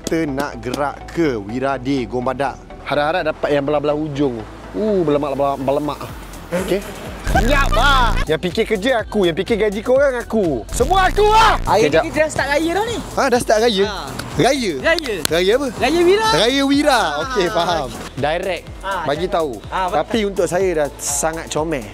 kita nak gerak ke Wirade Gong Badak. Harap-harap dapat yang belah-belah ujung. Berlemak-lemak. Okey. Siap lah. Yang fikir kerja aku, yang fikir gaji korang aku. Semua aku lah. Hari ni kita dah start raya dah ni. Dah start raya? Raya? Raya apa? Raya Wira. Raya Wira. Okey, faham. Direct. Bagi tahu. Tapi untuk saya dah sangat comel.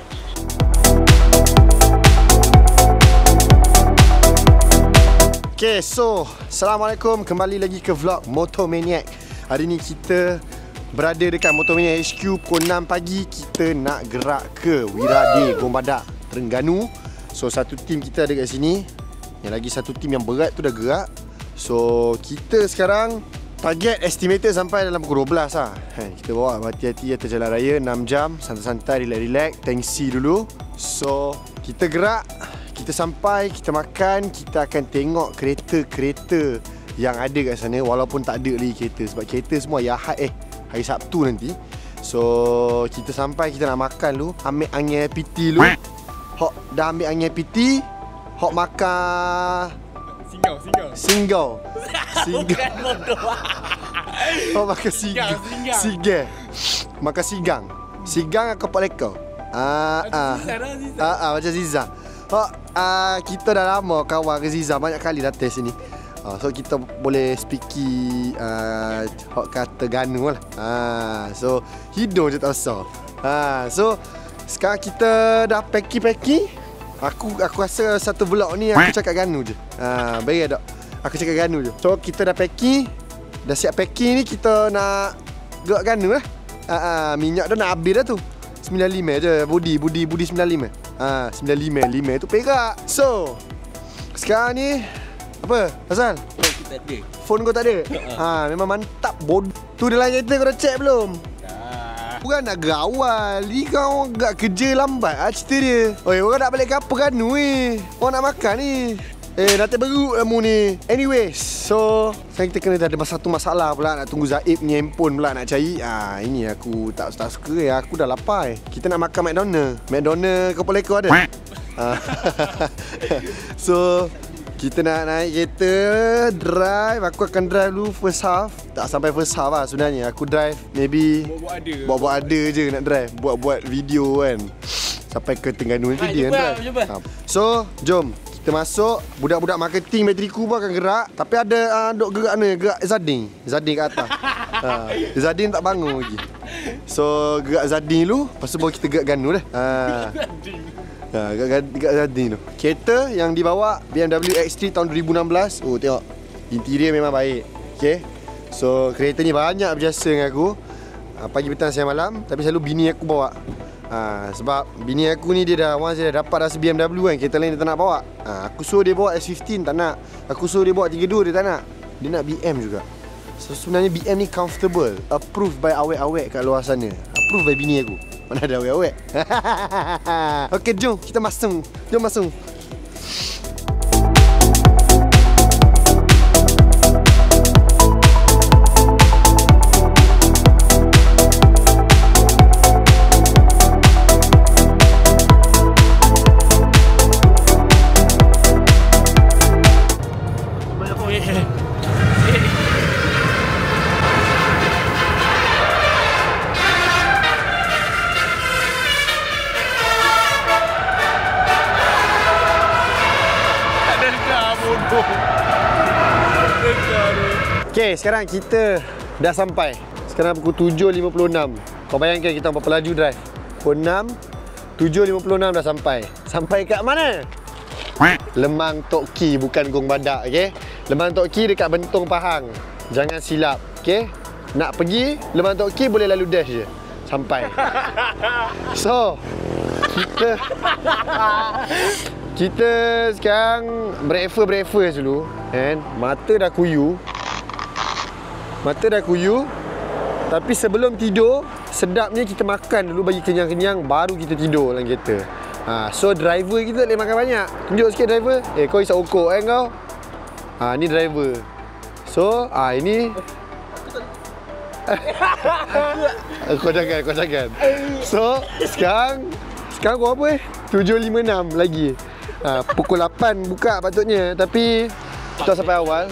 Okay, so Assalamualaikum, kembali lagi ke vlog Motomaniac. Hari ni kita berada dekat Motomaniac HQ. Pukul 6 pagi kita nak gerak ke Wirade Gong Badak, Terengganu. So satu tim kita ada kat sini. Yang lagi satu tim yang berat tu dah gerak. So kita sekarang target estimated sampai dalam pukul 12 lah. Kita bawa hati-hati atas jalan raya 6 jam, santai-santai, relax-relax, tensi dulu. So kita gerak, kita sampai, kita makan, kita akan tengok kereta-kereta yang ada kat sana. Walaupun tak ada lagi kereta, sebab kereta semua hari Sabtu nanti. So kita sampai, kita nak makan dulu, ambil angin PT dulu. Hok dah ambil angin PT, hok makan Singgau. Hok makan Singgau. Makan Sigang aku pak lekau. Macam Ziza. Kita dah lama kawan ke Ziza, banyak kali datang sini. So kita boleh speaki kata Ganu lah. So hidung je tak usah. So sekarang kita dah packing. Aku rasa satu vlog ni aku cakap Ganu je. Baik tak? Aku cakap Ganu je. So kita dah packing. Dah siap packing ni, kita nak gerak Ganu lah. Minyak dah nak habis dah tu. 95 je budi 95. 95 tu perak. So sekarang ni apa pasal? Kita ada. Phone kau tak ada? Memang mantap bod. Tu dalam kereta kau dah check belum? Bukan nak gerak awal. Ni kau gerak kerja lambat cerita dia. Oi, orang nak balik kapal kan ni? Orang nak makan ni. Nanti beruk kamu ni. Anyways, so sekarang kita kena ada satu masalah pula. Nak tunggu Zaib ni handphone pula nak cari. Ini aku tak suka ya. Aku dah lapar. Kita nak makan McDonald kapal lekor ada. So kita nak naik kereta, drive. Aku akan drive dulu first half. Tak sampai first half lah sebenarnya. Aku drive maybe buat-buat ada je nak drive. Buat-buat video kan. Sampai ke Terengganu nanti dia kan drive. So jom kita masuk. Budak-budak marketing Metriku pun akan gerak. Tapi ada duk gerak ni, gerak Zading kat atas. Zading tak bangun lagi. So gerak Zading dulu, lepas tu baru kita gerak Ganu dah. Dekat Zading tu. Kereta yang dibawa BMW X3 tahun 2016. Oh tengok, interior memang baik. Okay. So kereta ni banyak berjasa dengan aku. Pagi, petang, siang, malam. Tapi selalu bini aku bawa. Sebab bini aku ni dia dah dapat rasa BMW kan. Kereta lain dia tak nak bawa. Aku suruh dia bawa S15 tak nak. Aku suruh dia bawa 32 dia tak nak. Dia nak BM juga. So sebenarnya BM ni comfortable. Approved by awek-awek kat luar sana. Approved by bini aku. Mana ada awek-awek. Okay, jom kita masuk. Jom masuk. Okay, sekarang kita dah sampai. Sekarang pukul 7.56. Kau bayangkan kita berapa laju drive. Pukul 6, 7.56 dah sampai. Sampai kat mana? Lemang Tok Ki, bukan Gong Badak, okay? Lemang Tok Ki dekat Bentong Pahang. Jangan silap, okay? Nak pergi Lemang Tok Ki boleh lalu dash je. Sampai. So, kita sekarang breakfast dulu, kan? Mata dah kuyu. Tapi sebelum tidur, sedapnya kita makan dulu bagi kenyang-kenyang, baru kita tidur dalam kereta. So driver kita tak boleh makan banyak. Tunjuk sikit driver. Kau isap okok kau. Ni driver. So ini Kau jangan. So sekarang pukul apa 7.56 lagi. Pukul 8 buka patutnya. Tapi kita sampai awal.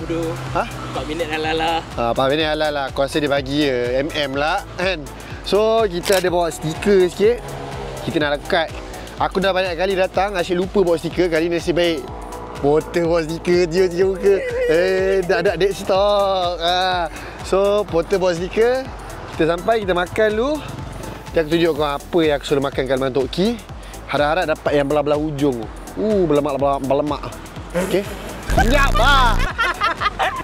4 minit halal lah. 4 minit halal lah. Aku rasa dia bagi je MM lah kan. So kita ada bawa stiker sikit. Kita nak lekat. Aku dah banyak kali datang, asyik lupa bawa stiker. Kali ni nasib baik Porter bawa stiker, dia muka. Dah dead stock. So Porter bawa stiker. Kita sampai, kita makan dulu. Nanti aku tunjuk kau apa yang aku suruh makan kat Mak Tok Ki. Harap-harap dapat yang belah-belah ujung. Berlemak-lemak. Okey. Senyap lah.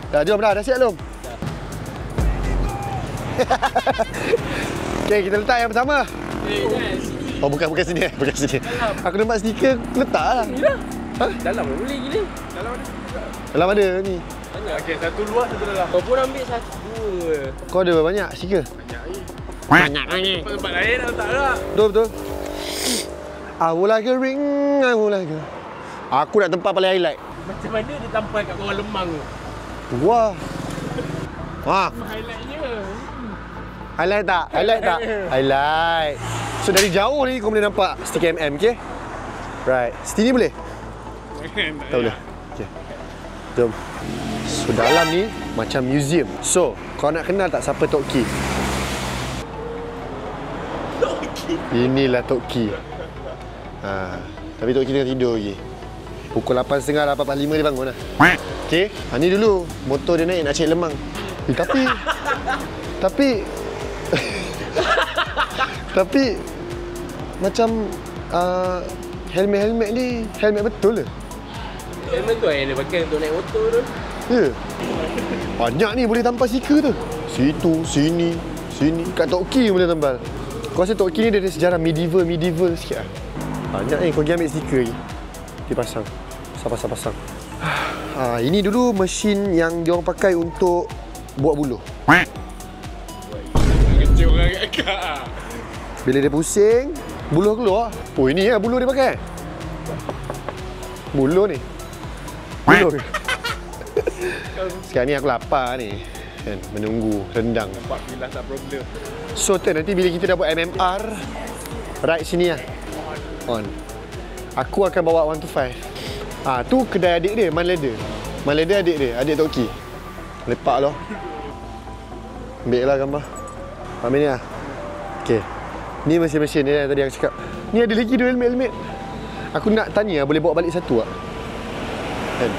Dah jom dah siap belum? Okey, kita letak yang pertama. Oh, bukan sini. Bukan sini. Aku nampak stiker, letak lah. Dalam boleh gila. Dalam ada ni. Banyak. Okey, satu luar, satu dalam. Kau pun ambil satu. Kau ada banyak stiker? Banyak lagi. Tempat lain nak letak tak? Betul. I would like a ring, I would like a... Aku nak tempat paling highlight. Macam mana dia tampal kat bawah lemang tu? Wah. Highlightnya. Highlight tak? Highlight. So dari jauh ni kau boleh nampak stiker MM, okey? Right. Sini boleh? Tak boleh. Okey. Jom. So dalam ni macam museum. So, kau nak kenal tak siapa Tok Ki? Inilah Tok Ki. Tapi Tok Ki tengah tidur lagi. Pukul 8.30, 8.45 dia bangun lah. Okey, ni dulu motor dia naik nak cari lemang. Tapi macam helmet ni helmet betul ke? Helmet tu yang dia pakai untuk naik motor tu. Ya. Banyak ni boleh tampal stiker tu. Situ, sini. Kat Tok Ki boleh tampal. Kau rasa Tok Ki ni dia ada sejarah medieval sikit lah. Banyak ni, kau pergi ambil stiker lagi. Dipasang. Pasang. Ini dulu mesin yang diorang pakai untuk buat buluh. Kecil orang agak. Bila dia pusing, buluh keluar. Oh, ini lah buluh dia pakai. Buluh ni. Sekarang ni aku lapar ni. Kan, menunggu rendang. Nampak bilas tak problem. So, nanti bila kita dah buat MMR, right sini lah. On. Aku akan bawa 1 to 5. Tu kedai adik dia, Man Leather adik dia, adik Tok Ki. Lepak loh. Ambil lah gambar. Ambil ni lah. Okay. Ni mesin-mesin ni tadi aku cakap. Ni ada lagi 2 helmet. Aku nak tanya, boleh bawa balik satu tak? Kan?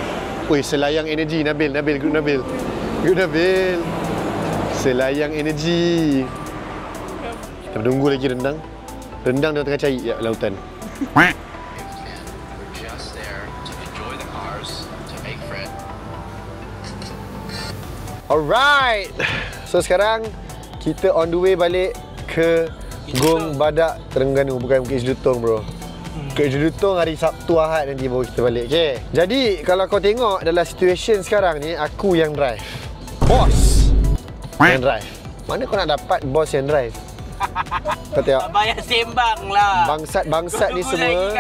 Weh, selayang energi Nabil. Good Nabil. Selayang energi. Kita menunggu lagi rendang. Rendang dia tengah cari kat lautan. Alright. So sekarang kita on the way balik ke Gong Badak Terengganu. Bukan Bukit Jedutong bro. Bukit Jedutong hari Sabtu Ahad nanti baru kita balik. Okay. Jadi kalau kau tengok dalam situation sekarang ni, aku yang drive. Bos yang drive. Mana kau nak dapat bos yang drive? Kau tengok. Bayar sembang lah. Bangsat ni semua.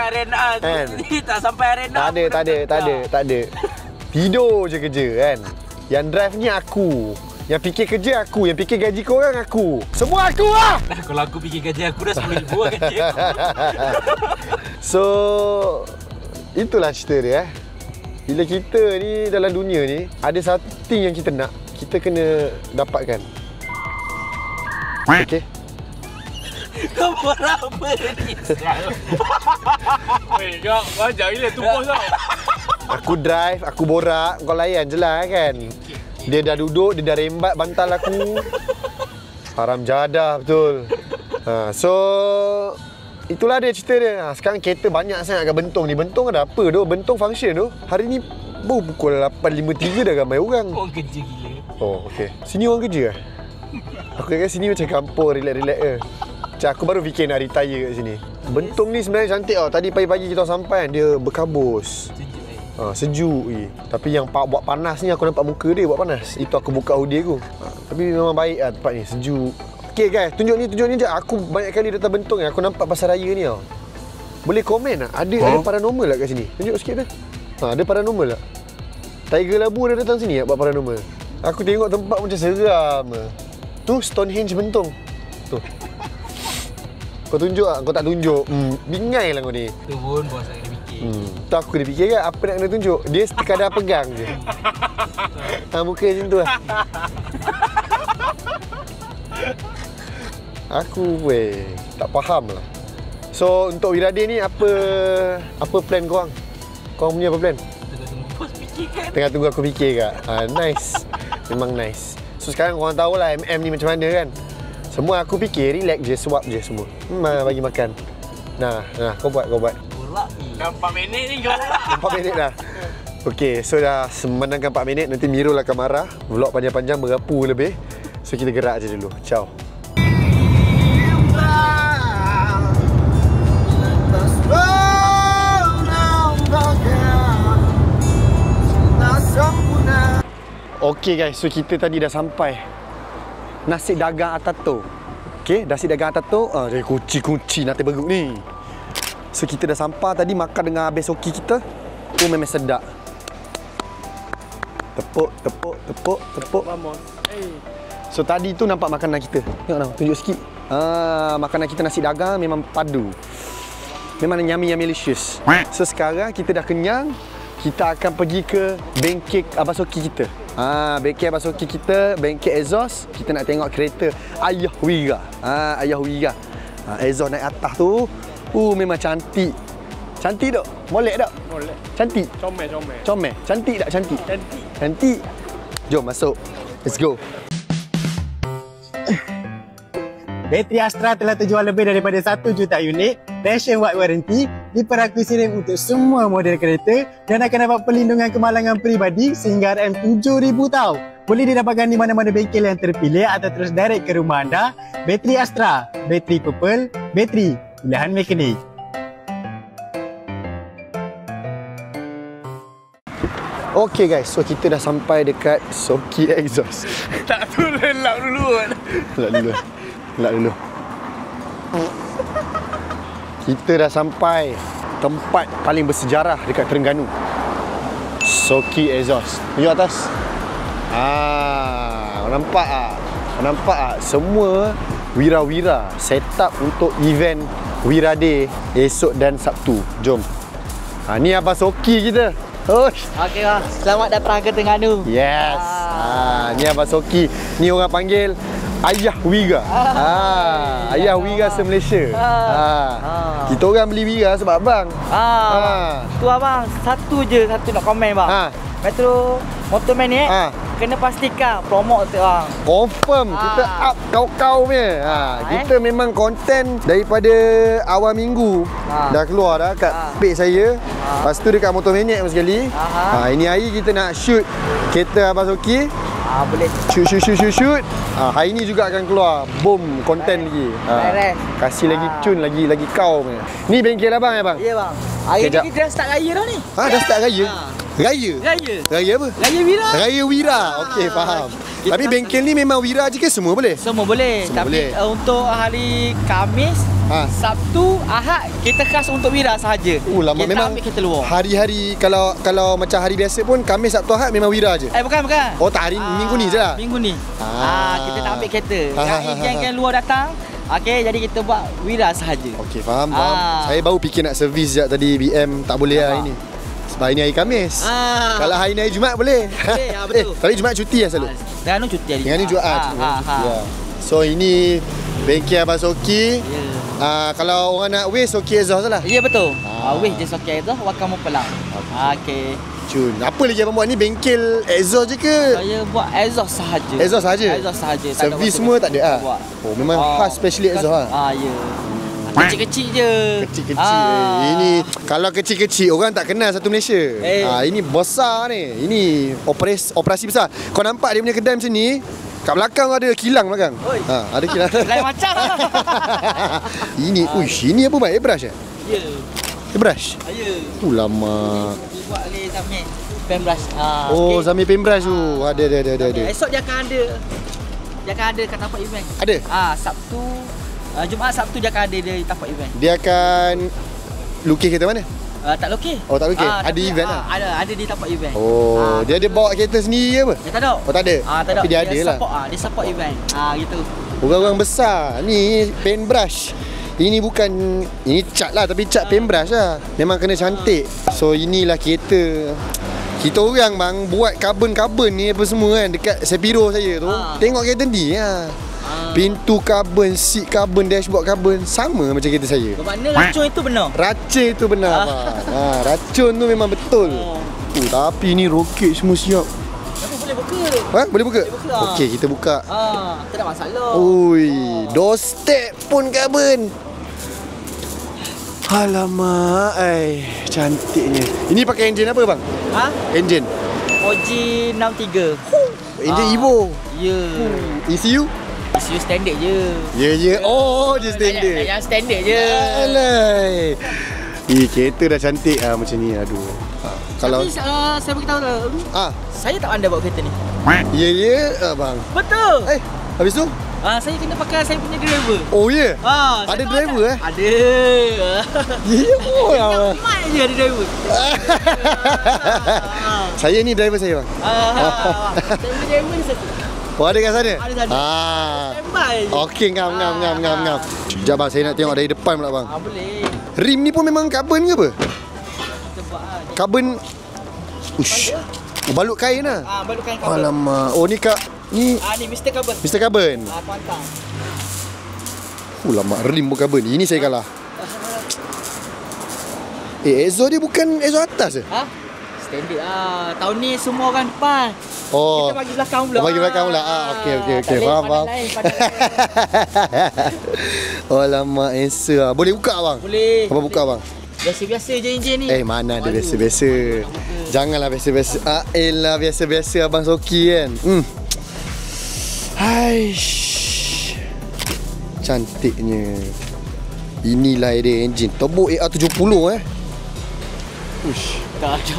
Kan? Tak sampai arena. Tak ada. Tidur je kerja kan. Yang drive ni aku. Yang fikir kerja aku. Yang fikir gaji korang aku. Semua aku lah. Kalau aku fikir gaji aku dah 10,000 lah gaji aku. So, itulah cerita dia. Bila kita ni dalam dunia ni, ada satu thing yang kita nak, kita kena dapatkan. Okay? Kau buat apa ni? Weh, kau wajar gila tu bos tau. Aku drive, aku borak, kau layan je lah kan. Dia dah duduk, dia dah rembat bantal aku. Haram jadah betul. So, itulah dia cerita dia. Sekarang kereta banyak sangat kat Bentong ni. Bentong ada apa tu? Bentong function tu. Hari ni baru pukul 8.53 dah ramai orang. Orang kerja gila. Oh, okey. Sini orang kerja lah? Aku ingat sini macam kampung, relax-relax je. Macam aku baru fikir nak retire kat sini. Bentong ni sebenarnya cantik tau. Tadi pagi-pagi kita sampai, dia berkabus. Sejuk je. Tapi yang buat panas ni, aku nampak muka dia buat panas. Itu aku buka hoodie aku. Tapi memang baik lah tempat ni, sejuk. Okay guys, tunjuk ni je. Aku banyak kali datang Bentong ni, aku nampak pasar raya ni tau. Boleh komen tak? Ada paranormal tak kat sini? Tunjuk sikit dah. Ada paranormal tak? Tiger Labu dah datang sini tak buat paranormal? Aku tengok tempat macam seram. Tu Stonehenge Bentong. Tu. Kau tunjuk tak? Kau tak tunjuk. Bingai lah kau ni. Tu pun bos saya fikir. Tu aku kena fikir kan apa nak kena tunjuk. Dia sekadar pegang je. Muka macam tu lah. Aku tak faham lah. So untuk Wirade ni apa plan korang? Korang punya apa plan? Tengah tunggu aku fikir kak. Nice. Memang nice. So sekarang korang tahulah MM ni macam mana kan. Semua aku fikir relax je, suap je semua. Bagi makan. Nah, kau buat. Dah 4 minit ni kau. 4 minit dah. Okey, so dah semenangkan 4 minit. Nanti Mirul akan marah. Vlog panjang-panjang berapu lebih. So kita gerak je dulu. Ciao. Okey guys, so kita tadi dah sampai nasi dagang Atato. Okey, nasi dagang Atato. Dari kunci-kunci nasi beruk ni. So kita dah sampai tadi makan dengan abis hoki kita. Memang sedap. Tepuk. Vamos. So tadi tu nampak makanan kita. Tengok tunjuk sikit. Makanan kita nasi dagang memang padu. Memang yummy delicious. So sekarang kita dah kenyang. Kita akan pergi ke bengkel Abang Soki kita. Bengkel Abang Soki kita, bengkel exhaust. Kita nak tengok kereta Ayah Wira. Ayah Wira. Exhaust naik atas tu. Memang cantik. Cantik tak? Molek tak? Molek. Cantik? Comel. Cantik tak? Cantik. Jom masuk. Let's go. Bateri Astra telah terjual lebih daripada 1 juta unit, nationwide warranty, diperkuisikan untuk semua model kereta dan akan dapat perlindungan kemalangan peribadi sehingga RM7,000 tau. Boleh didapatkan di mana-mana bengkel yang terpilih atau terus direct ke rumah anda. Bateri Astra, bateri Purple, bateri pilihan mekanik. Okay guys, so kita dah sampai dekat Soki Exhaust. Tak tu lelap dulu. Lelap dulu. Kita dah sampai tempat paling bersejarah dekat Terengganu. Soki Exhaust. Tunjuk atas. Nampak tak? Semua wira-wira set up untuk event Wirade esok dan Sabtu. Jom. Ni Abang Soki kita. Okey bang, selamat datang ke Terengganu. Yes. Ni Abang Soki. Ni orang panggil Ayah Wira. Ayah Wira se-Malaysia. Kita orang beli Wira sebab abang. Tu abang, satu nak komen bang. Metro Motomaniac kena pastikan promote tu bang. Confirm kita up kau-kau punya. Kita memang konten daripada awal minggu dah keluar dah kat page saya. Lepas tu dekat Motomaniac sekali. Ini hari kita nak shoot kereta Abang Soki. Boleh Shoot. Hari ni juga akan keluar boom konten lagi. Kasih lagi tune lagi kau punya. Ni bengkel abang ya bang? Ya bang. Hari ni kita dah start raya dah ni. Dah start raya? Raya apa? Raya Wira. Raya Wira. Okey, faham. Tapi bengkel ni memang Wira je ke semua boleh? Semua boleh. Tapi untuk hari Khamis, Sabtu, Ahad kita khas untuk Wira sahaja. Lama kita memang ambil kereta luar. Hari-hari kalau macam hari biasa pun Khamis, Sabtu, Ahad memang Wira je. Bukan. Tak hari minggu ni je lah. Minggu ni. Kita tak ambil kereta. Yang luar datang. Okey, jadi kita buat Wira sahaja. Okey, faham. Saya baru fikir nak servis sekejap tadi BM tak boleh lah hari ni. Sebab hari ni hari Khamis. Kalau hari ni hari Jumaat boleh. Betul. Tapi Jumaat cuti lah selalu. Terengganu cuti hari. Terengganu Jumaat. So ini bengkel Abang Soki. Kalau orang nak waste Soki Exhaust lah. Ya betul. Waste je Soki Exhaust, Wakam Pelang. Okey. Cun. Apa lagi abang buat ni? Bengkel exhaust je ke? Saya buat exhaust sahaja. Exhaust sahaja? Exhaust sahaja. Servis semua tak ada lah? Memang khas specially exhaust lah? Ya. Kecil-kecil je. Kecil-kecil. Ini kalau kecil-kecil orang tak kenal satu Malaysia. Ini besar ni. Ini operasi besar. Kau nampak dia punya kedai macam ni, kat belakang ada kilang belakang. Ada kilang. Lain macam lah. Ini apa buat? Airbrush eh? Ya. Airbrush? Ya. Lama. Buat oleh Zamir Paintbrush. Zamir Paintbrush tu. Ada. Esok dia akan ada kat tempat event. Ada? Sabtu, Jumaat Sabtu dia akan ada di tempat event. Dia akan lukis kereta mana? Tak lukis. Tak lukis? Ada event lah? Ada di tempat event. Dia ada bawa kereta sendiri apa? Dia tak ada. Tak ada? Tak ada. Tapi dia ada lah. Dia support event. Gitu. Orang-orang besar. Ni paintbrush. Ini bukan, ini cat lah, tapi cat paintbrush lah. Memang kena cantik. So inilah kereta. Kita orang bang buat karbon-karbon ni apa semua kan dekat Sepiro saya tu. Tengok kereta ni lah. Pintu karbon, seat karbon, dashboard karbon, sama macam kereta saya. Bermakna racun itu benar? Racun itu benar bang. Racun tu memang betul. Tapi ni roket semua siap. Tapi boleh buka. Boleh buka? Okey, kita buka. Tak ada masalah. Ui, doorstep pun karbon. Alamak, cantiknya. Ini pakai enjin apa bang? Enjin OG63. Enjin Evo. Ya. ECU? ECU standard je. Ya. Oh, je standard. Yang standard je. Alay. Kereta dah cantik macam ni. Aduh. Kalau tapi saya beritahu dah. Saya tak pandai bawa kereta ni. Ya, bang. Betul. Habis tu? Saya kena pakai saya punya driver. Oh ya? Ada driver Ada. Ya, Mak je ada driver. Saya ni driver saya bang. Saya punya driver ni satu. Oh, ada kat sana? Ada sana. Standby je. Okey, ngam. Sekejap bang, saya nak tengok dari depan pula bang. Boleh. Rim ni pun memang karbon ke apa? Karbon. Ush. Balut kain lah. Balut kain karbon. Alamak. Oh, ni ni Mr. Carbon. Mr. Carbon. Pantang. Lama rim pun karbon. Ini saya kalah. Exhaust dia bukan exhaust atas ke? Standard tahun ni semua orang depan. Kita bagi belakang pula. Bagi belakang pula. Okey. Faham. Lama answer. Boleh buka bang? Boleh. Apa buka bang? Biasa-biasa je enjin ni. Mana ada biasa-biasa. Janganlah biasa-biasa. Elah biasa-biasa abang Soki kan. Haish. Cantiknya. Inilah dia enjin turbo AR70 Ush. Tak ada.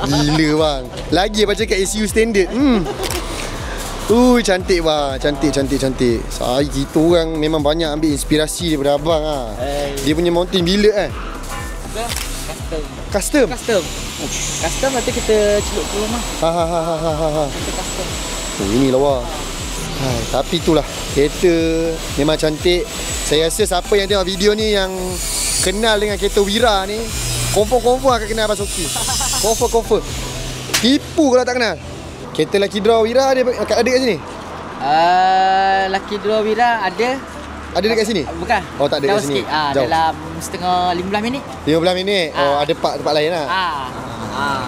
Gila bang. Lagi baca kat ECU standard. Cantik bang. Cantik. Kita orang memang banyak ambil inspirasi daripada abang Dia punya mounting billet Custom. Custom nanti kita celup ke rumah. Custom. Ini lawa. Tapi itulah, kereta memang cantik. Saya rasa siapa yang tengok video ni yang kenal dengan kereta Wira ni, confirm akan kenal Abang Soki. Confirm. Tipu kalau tak kenal. Kereta Lucky Draw Wira ada kat sini? Lucky Draw Wira ada. Ada dekat sini? Bukan. Oh, tak ada dekat sini. Jauh. Dalam setengah 15 minit. 15 minit? Ada tempat lain lah.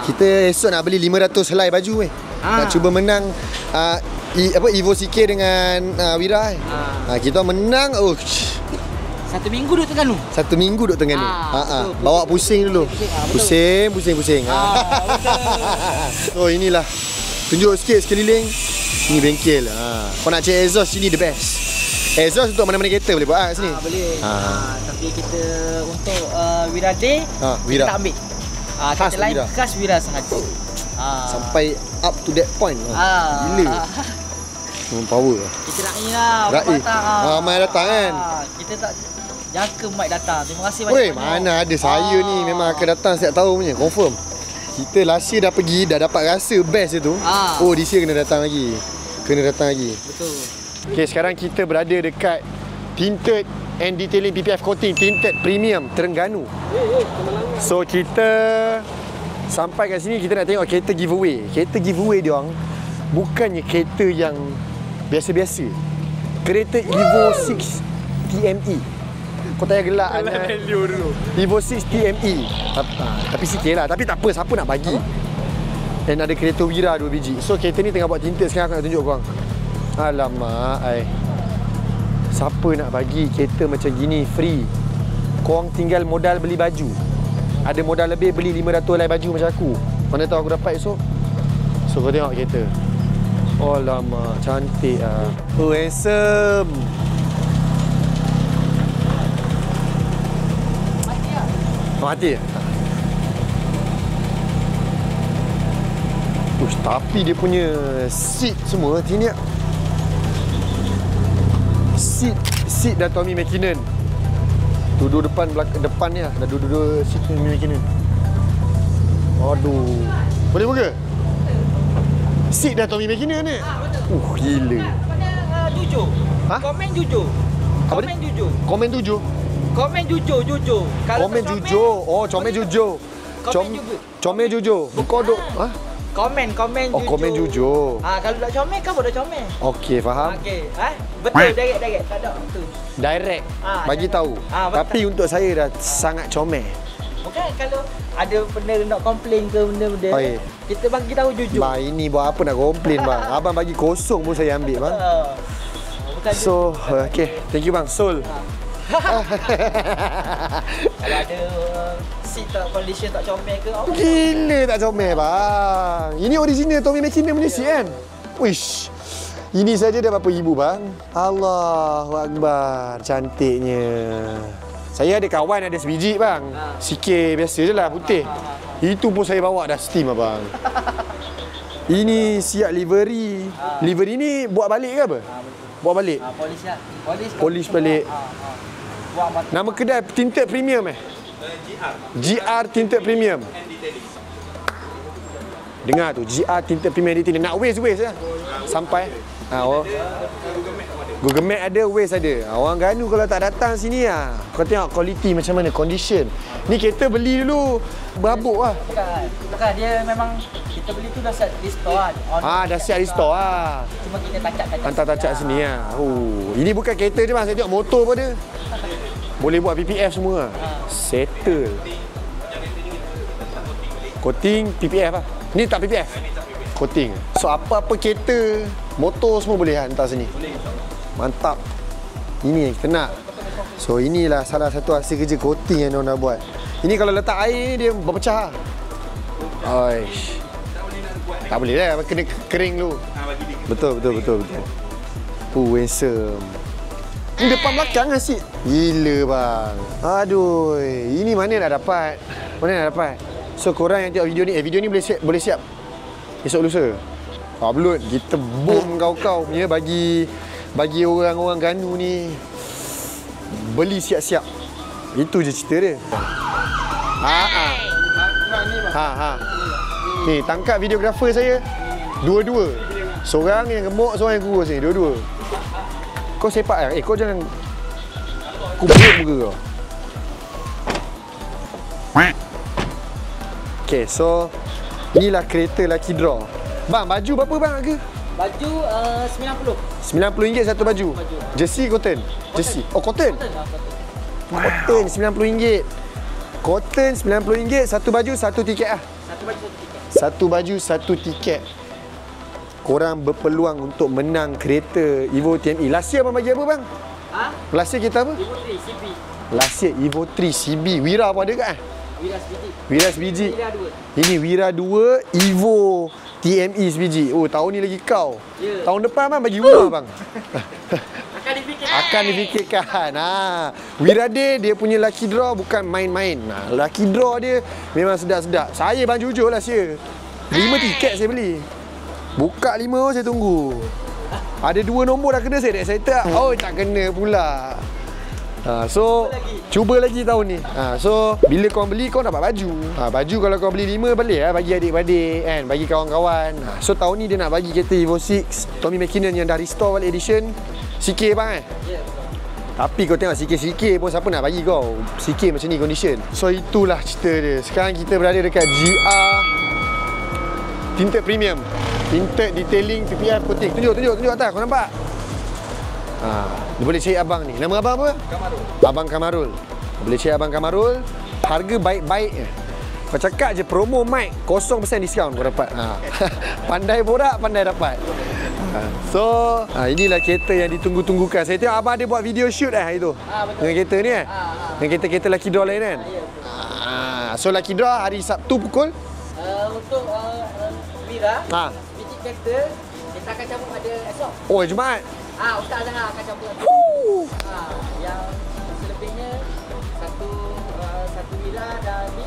Kita esok nak beli 500 helai baju nak cuba menang Evo CK dengan Wira kita menang. 1 minggu duduk Terengganu. 1 minggu duduk Terengganu. Bawa pusing dulu. Pusing. So inilah, tunjuk sikit sekeliling. Ini bengkel. Kau nak cek exhaust, sini the best. Exhaust untuk mana-mana kereta boleh buat kat sini. Boleh. Tapi kita untuk Wira Day kita tak ambil. Kita lain khas Wira sahaja. Sampai up to that point. Gila. Power. Kita nak ni lah. Mai datang kan. Kita tak jangka Mike datang. Terima kasih banyak. Mana ada saya ni memang akan datang setiap tahun punya. Confirm. Kita last year dah pergi, dah dapat rasa best itu. This year kena datang lagi. Betul. Okay, sekarang kita berada dekat Tinted and Detailing PPF Coating Tinted Premium Terengganu. So kita sampai kat sini, kita nak tengok kereta giveaway. Kereta giveaway dia orang bukannya kereta yang biasa-biasa. Kereta Evo 6 TME. Kau tak payah gelak dulu. Evo 6 TME. Tapi sikit lah. Tapi tak apa, siapa nak bagi. Dan ada kereta Wira 2 biji. So kereta ni tengah buat tinted sekarang, aku nak tunjuk korang. Alamak, siapa nak bagi kereta macam gini free? Korang tinggal modal beli baju. Ada modal lebih, beli 500 helai baju macam aku. Mana tahu aku dapat esok. So kau tengok kereta. Alamak, cantik lah. Handsome. Mati lah? Tapi dia punya seat semua sini. Seat dah Tommy McKinnon. Duduk depan ni lah. Dah duduk seat Tommy McKinnon. Aduh. Boleh buka? Seat dah Tommy McKinnon ni. Betul. Gila. Pada jujur. Komen jujur. Apa Komen ni? jujur. Komen 7. Komen jujur. Kalau Komen tak jujur. Oh, comel jujur. Komen jujur. Comel jujur. Berkodok. Ha? Komen Oh, jujur. komen jujur. Kalau tak comel kan dah comel. Okey, faham. Okey. Betul, direct. Tak ada tu. Direct. Bagi direct. tahu. Betul. Tapi untuk saya dah sangat comel. Bukan kalau ada benda nak komplain ke benda-benda, Oh, ya. kita bagi tahu jujur. Bang, ini buat apa nak komplain bang? Abang bagi kosong pun saya ambil bang. Bukan So, okay. Thank you bang. Sol. kalau ada seat tak condition tak comel ke apa? Gila tak comel bang. Ini original Tommy McKinnon punya seat kan? Wish. Ini saja dah berapa ribu bang? Allahu Akbar. Cantiknya. Saya ada kawan ada sebiji bang. Sikit biasa je lah putih. Itu pun saya bawa dah steam abang. Ini siap livery. Livery ni buat balik ke apa? Buat balik? Polis lah. Polis balik. Buat mata. Nama kedai tinted premium GR Tinted Premium. Dengar tu, GR Tinted Premium Detailing. Nak waste lah. Sampai. Google Map ada, Waze ada. Orang Ganu kalau tak datang sini kau tengok kualiti macam mana, condition. Ni kereta beli dulu berabuk lah. Bukan, dia memang kita beli tu dah set di store lah. Dah siap di store lah. Cuma kita tacak-tacak. Hantar tacak sini lah. Ini bukan kereta je bang, saya tengok motor pun ada. Boleh buat PPF semua lah. Settle. Coating PPF lah. Ni tak PPF. Coating. So apa-apa kereta, motor semua boleh hantar sini. Mantap. Ini yang kita nak. So inilah salah satu hasil kerja coating yang diorang dah buat. Ini kalau letak air dia berpecah. Oish. Tak boleh lah, kena kering dulu. Betul. Handsome. Ini depan belakang lah seat. Gila bang. Aduh, ini mana nak dapat? So korang yang tengok video ni boleh siap esok lusa. Upload kita boom kau punya bagi orang-orang Ganu ni beli siap-siap. Itu je cerita dia. Ni tangkap videografer saya. Dua-dua. Seorang yang gemuk, seorang yang kurus ni. Dua-dua. Kau sepak kau jangan kubur muka kau. Okay, so inilah kereta Lucky Draw. Bang, baju berapa bang harga? Baju RM90. RM90 satu baju. Jersey cotton? Jersey. Oh, cotton. Cotton RM90. Cotton RM90, satu baju satu tiket lah. Satu baju satu tiket. Korang berpeluang untuk menang kereta Evo TME. Last year abang bagi apa bang? Last year kita apa? Evo 3 CB. Last year Evo 3 CB. Wira pun ada kan? Wira sebiji. Ini Wira 2 Evo TME sebiji. Oh, tahun ni lagi kau. Tahun depan bang bagi rumah bang. Akan difikirkan. Wira dia punya Lucky Draw bukan main-main. Lucky Draw dia memang sedap-sedap. Saya bang jujur lah sia. 5 tiket saya beli. Buka 5 saya tunggu. Ada 2 nombor dah kena, saya dah excited. Oh, tak kena pula. So cuba lagi tahun ni. So bila kau beli kau dapat baju. Baju kalau kau beli 5 balik bagi adik-adik kan, bagi kawan-kawan. So tahun ni dia nak bagi kereta Evo 6 Tommy McKinnon yang dah restore balik edition. CK bang Tapi kau tengok CK pun siapa nak bagi kau. CK macam ni condition. So itulah cerita dia. Sekarang kita berada dekat GR Tinted Premium. Tinted detailing PPF coating. Tunjuk atas kau nampak? Dia boleh cari abang ni. Nama abang apa? Kamarul. Abang Kamarul. Boleh cari abang Kamarul. Harga baik-baik. Kau cakap je promo mic 0% diskaun kau dapat. Pandai borak, pandai dapat. So, inilah kereta yang ditunggu-tunggukan. Saya tengok abang ada buat video shoot hari tu. Dengan kereta ni dengan kereta-kereta Lucky Draw lain kan? So Lucky Draw hari Sabtu pukul? Untuk Mira, biji kereta kita akan cabut pada esok. Oh, Jumaat? Ustaz Azhar akan cabut lagi. Yang selebihnya satu Mira dan ni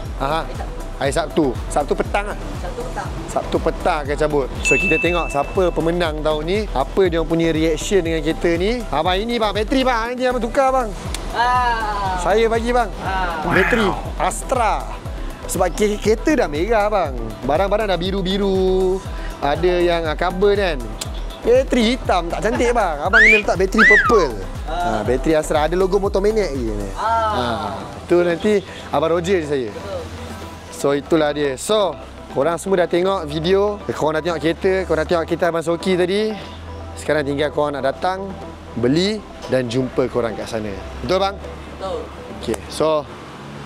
hari Sabtu. Sabtu petang lah. Sabtu petang akan cabut. So kita tengok siapa pemenang tahun ni. Apa dia punya reaction dengan kereta ni. Abang ini bang, bateri bang. Nanti abang tukar bang. Saya bagi bang. Bateri Astra. Sebab kereta dah merah bang. Barang-barang dah biru-biru. Ada yang carbon kan. Bateri hitam tak cantik bang. Abang kena letak bateri purple. Bateri Astra ada logo Motomaniac lagi ni. Tu nanti Abang Roger je saya. So itulah dia. So korang semua dah tengok video, korang dah tengok kereta, korang dah tengok kereta Abang Soki tadi. Sekarang tinggal korang nak datang, beli dan jumpa korang kat sana. Betul bang? Betul. Okay, so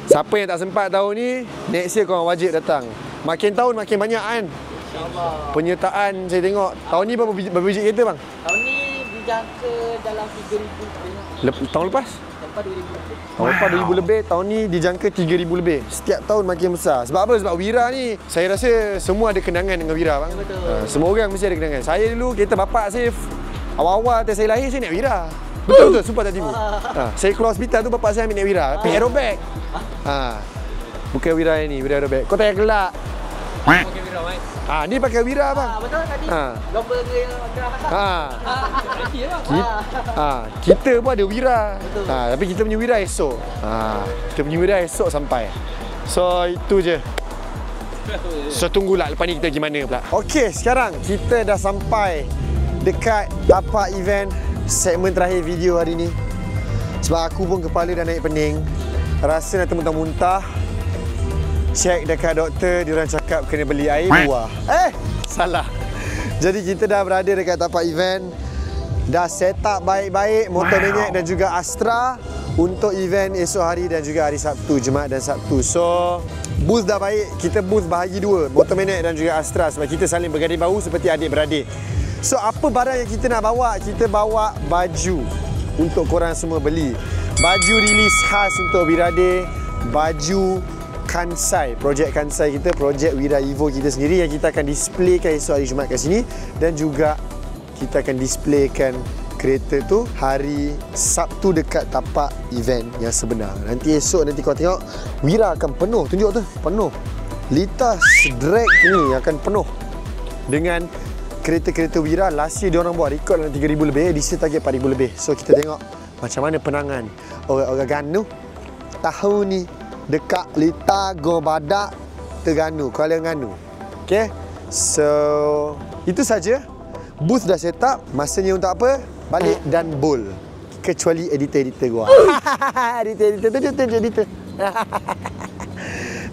siapa yang tak sempat tahun ni, next year korang wajib datang. Makin tahun makin banyak kan? InsyaAllah. Penyertaan saya tengok. Tahun ni berapa biji kereta bang? Tahun ni dijangka dalam 3,000. Tahun lepas? Lepas 2,000 lebih. Tahun lepas 2,000 lebih, tahun ni dijangka 3,000 lebih. Setiap tahun makin besar. Sebab apa? Sebab Wira ni, saya rasa semua ada kenangan dengan Wira bang. Betul. Semua orang mesti ada kenangan. Saya dulu, kereta bapak saya, awal-awal saya lahir, saya naik Wira. Betul, sumpah tak tipu. Saya keluar hospital tu, bapak saya ambil naik Wira. Pakai aerobag. Bukan Wira yang ni, Wira aerobag. Kau tak payah gelak. Pakai Wira, Mat. Ni pakai Wira bang. Betul tadi. Lomba ke yang Kita pun ada Wira. Tapi kita punya Wira esok. Kita punya Wira esok sampai. So itu je. So tunggulah lepas ni kita pergi mana pula. Okey, sekarang kita dah sampai dekat tapak event segmen terakhir video hari ni. Sebab aku pun kepala dah naik pening. Rasa nak termuntah-muntah. Cek dekat doktor, diorang cakap kena beli air buah. Salah. Jadi kita dah berada dekat tapak event. Dah set up baik-baik Motomaniac dan juga Astra untuk event esok hari dan juga hari Sabtu, Jumaat dan Sabtu. So, booth dah baik. Kita booth bahagi dua, Motomaniac dan juga Astra, sebab kita saling berganding bahu seperti adik-beradik. So, apa barang yang kita nak bawa? Kita bawa baju untuk korang semua beli. Baju rilis khas untuk biradik, baju Kansai, projek Kansai kita, projek Wira Evo kita sendiri yang kita akan displaykan esok hari Jumaat kat sini, dan juga kita akan displaykan kereta tu hari Sabtu dekat tapak event yang sebenar. Nanti esok nanti kau tengok Wira akan penuh, tunjuk tu, penuh. Litas drag ni akan penuh dengan kereta-kereta Wira. Last year diorang buat rekod dalam 3,000 lebih, this year target 4,000 lebih. So kita tengok macam mana penangan orang-orang Ganu tahun ni dekat Lita Go Badak Terengganu, Kuala Terengganu. Okay, so itu saja. Booth dah set up. Masanya untuk apa? Balik dan bowl. Kecuali editor-editor gua. Editor.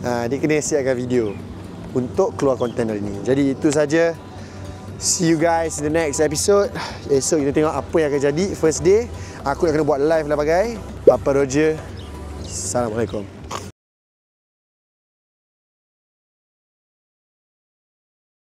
Dia kena siapkan video untuk keluar konten hari ni. Jadi itu saja. See you guys in the next episode. Esok kita tengok apa yang akan jadi. First day, aku nak kena buat live lah bagai. Papa Roger. Assalamualaikum.